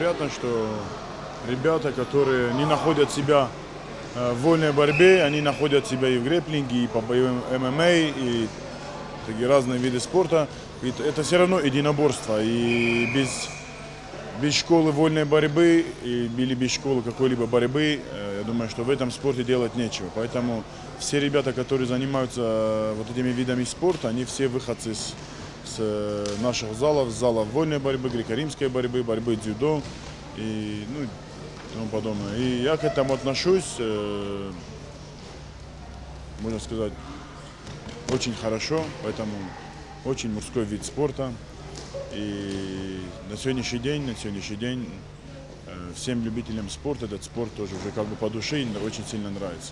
приятно, что ребята, которые не находят себя в вольной борьбе, они находят себя и в грэпплинге, и по боевым ММА, и такие разные виды спорта. И это все равно единоборство. И без школы вольной борьбы или без школы какой-либо борьбы, я думаю, что в этом спорте делать нечего. Поэтому все ребята, которые занимаются вот этими видами спорта, они все выходцы с наших залов, с залов вольной борьбы, греко-римской борьбы, борьбы дзюдо и тому подобное. И я к этому отношусь, можно сказать, очень хорошо, поэтому очень мужской вид спорта. И на сегодняшний день всем любителям спорта этот спорт тоже уже как бы по душе и очень сильно нравится.